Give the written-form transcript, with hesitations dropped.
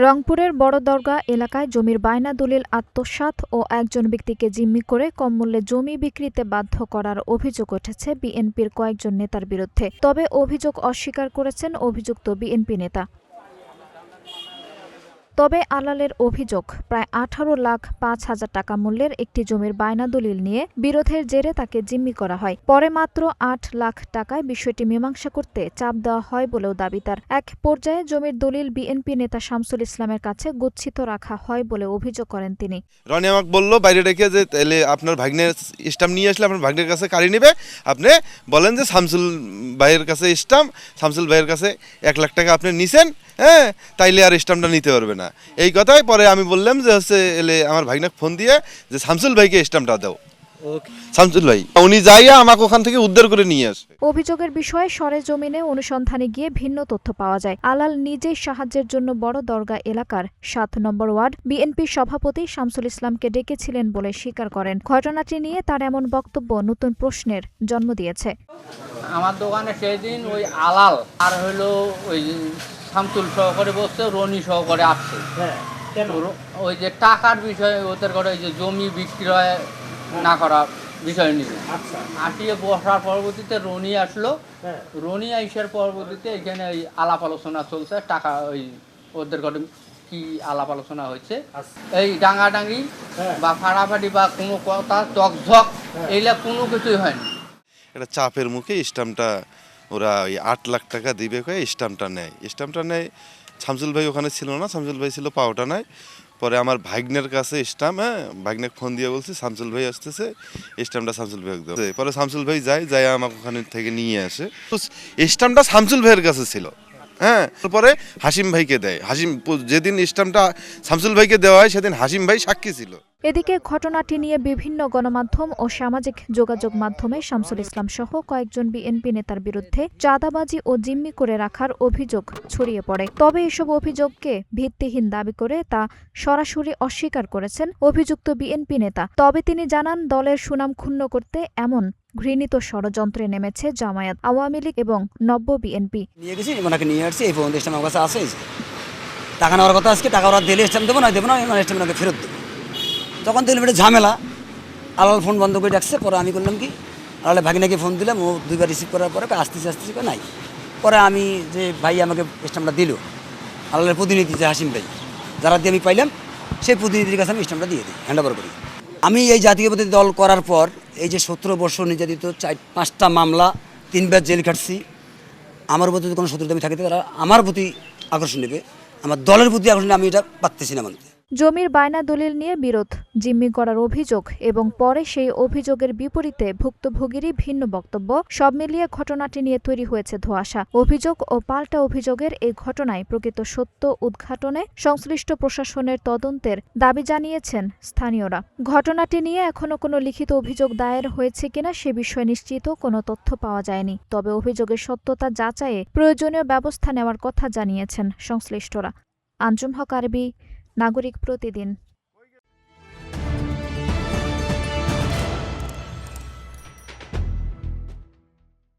রংপুরের বড় দরগা এলাকায় জমির বায়না দলিল আত্মসাৎ ও একজন ব্যক্তিকে জিম্মি করে কম মূল্যে জমি বিক্রিতে বাধ্য করার অভিযোগ উঠেছে বিএনপির কয়েকজন নেতার বিরুদ্ধে। তবে অভিযোগ অস্বীকার করেছেন অভিযুক্ত বিএনপি নেতা। তবে আলালের অভিযোগ, প্রায় 18,05,000 টাকা মূল্যের একটি জমির বায়না দলিল নিয়ে বিরোধের জেরে তাকে জিম্মি করা হয়। পরে মাত্র 8 লাখ টাকায় বিষয়টি মীমাংসা করতে চাপ দেওয়া হয় বলেও দাবি তার। এক পর্যায়ে জমির দলিল বিএনপি নেতা শামসুল ইসলামের কাছে গচ্ছিত রাখা হয় বলে অভিযোগ করেন তিনি। রনি আমাকে বললো বাইরে রেখে যে তাহলে আপনার ভাগ্নের স্টাম্প নিয়ে আসলে আপনার ভাগ্নের কাছে কাড়ি নেবে, আপনি বলেন যে শামসুল ভাইয়ের কাছে স্টাম্প, শামসুল ভাইয়ের কাছে 1 লাখ টাকা আপনি নিছেন, হ্যাঁ, তাইলে আর স্টাম্পটা নিতে পারবে না। এই কথাই পরে আমি বললাম যে হচ্ছে এলে আমার ভাগ্নাকে ফোন দিয়ে যে শামসুল ভাইকে স্টাম্পটা দাও। শামসুল ভাই উনি যাইয়া আমাকে ওখান থেকে উদ্ধার করে নিয়ে আসে। অভিযোগের বিষয়ে সরেজমিনে অনুসন্ধানে গিয়ে ভিন্ন তথ্য পাওয়া যায়। আলাল নিজেই সাহায্যের জন্য বড় দরগা এলাকার 7 নম্বর ওয়ার্ড বিএনপি সভাপতি শামসুল ইসলামকে ডেকেছিলেন বলে স্বীকার করেন। ঘটনাটি নিয়ে তার এমন বক্তব্য নতুন প্রশ্নের জন্ম দিয়েছে। আমার দোকানে সেই দিন ওই আলাল আর হলো ওই শামসুল সহকারে বসছে, রনি সহকারে আসছে। ওই যে টাকার বিষয়ে ওদের করে ওই যে জমি বিক্রয় না করা বিষয় নিয়ে আসিয়ে বসার পরবর্তীতে রনি আসলো। রনি আইসার পরবর্তীতে এখানে ওই আলাপ আলোচনা চলছে। টাকা ওই ওদের ঘরে কি আলাপ আলোচনা হয়েছে, এই ডাঙ্গাডাঙ্গি বা ফাড়াফাড়ি বা কোনো কথা ঝকঝক এইগুলা কোনো কিছুই হয়নি। এটা চাপের মুখে স্টাম্পটা ওরা ওই 8 লাখ টাকা দিবে কয়ে স্টাম্পটা নেয়। শামসুল ভাই ওখানে ছিল না, শামসুল ভাই ছিল পাওটা নাই। পরে আমার ভাগ্নের কাছে স্টাম্প, হ্যাঁ, ভাগ্নেকে ফোন দিয়ে বলছি শামসুল ভাই আসতেছে, স্টাম্পটা শামসুল ভাই দাও। পরে শামসুল ভাই যায় আমাকে ওখানে থেকে নিয়ে আসে। স্টাম্পটা শামসুল ভাইয়ের কাছে ছিল, হ্যাঁ, তারপরে হাসিম ভাইকে দেয়। হাসিম যেদিন স্টাম্পটা শামসুল ভাইকে দেওয়া হয় সেদিন হাসিম ভাই সাক্ষী ছিল। এদিকে ঘটনাটি নিয়ে বিভিন্ন গণমাধ্যম ও সামাজিক যোগাযোগ মাধ্যমে শামসুল ইসলাম সহ কয়েকজন বিএনপি নেতার বিরুদ্ধে চাঁদাবাজি ও জিম্মি করে রাখার অভিযোগ ছড়িয়ে পড়ে। তবে এসব অভিযোগকে ভিত্তিহীন দাবি করে তা সরাসরি অস্বীকার করেছেন অভিযুক্ত বিএনপি নেতা। তবে তিনি জানান, দলের সুনাম ক্ষুণ্ণ করতে এমন ঘৃণিত ষড়যন্ত্রে নেমেছে জামায়াত, আওয়ামী লীগ এবং নব্য বিএনপি। নিয়ে গেছি, ওনাকে নিয়ে আসছি, এই পর্যন্ত স্টাম্প আমার কাছে আছে। টাকা নেওয়ার কথা আজকে, টাকা ওরা দিলে স্টাম্প দেবো না স্টাম্প ওনাকে ফেরত দেবো। তখন তো একটা ঝামেলা, আলাল ফোন বন্ধ করে রাখছে। পরে আমি করলাম কি, আলালে ভাগিনাকে ফোন দিলাম, ও 2বার রিসিভ করার পরে আসতেছি নাই। পরে আমি যে ভাই আমাকে স্টাম্পটা দিল, আলালের প্রতিনিধি যে হাসিম ভাই, যারা দিয়ে আমি পাইলাম, সেই প্রতিনিধির কাছে আমি স্টাম্পটা দিয়ে দিই, হ্যান্ড ওভার করি। আমি এই জাতীয় প্রতিনিধি দল করার পর এই যে 17 বছর নির্যাতিত 4-5টা মামলা, 3বার জেল খাটছি। আমার প্রতি যদি কোনো শত্রুতা আমি থাকি, তারা আমার প্রতি আকর্ষণ নেবে, আমার দলের প্রতি আকর্ষণ, আমি এটা পারতেছি না মানতে। জমির বায়না দলিল নিয়ে বিরোধ, জিম্মি করার অভিযোগ এবং পরে সেই অভিযোগের বিপরীতে ভুক্তভোগীরই ভিন্ন বক্তব্য, সব মিলিয়ে ঘটনাটি নিয়ে তৈরি হয়েছে ধোঁয়াশা। অভিযোগ ও পাল্টা অভিযোগের এই ঘটনায় প্রকৃত সত্য উদ্ঘাটনে সংশ্লিষ্ট প্রশাসনের তদন্তের দাবি জানিয়েছেন স্থানীয়রা। ঘটনাটি নিয়ে এখনো কোনো লিখিত অভিযোগ দায়ের হয়েছে কিনা সে বিষয়ে নিশ্চিত কোনো তথ্য পাওয়া যায়নি। তবে অভিযোগের সত্যতা যাচাইয়ে প্রয়োজনীয় ব্যবস্থা নেওয়ার কথা জানিয়েছেন সংশ্লিষ্টরা। আঞ্জুম হক আরবি, নাগরিক প্রতিদিন।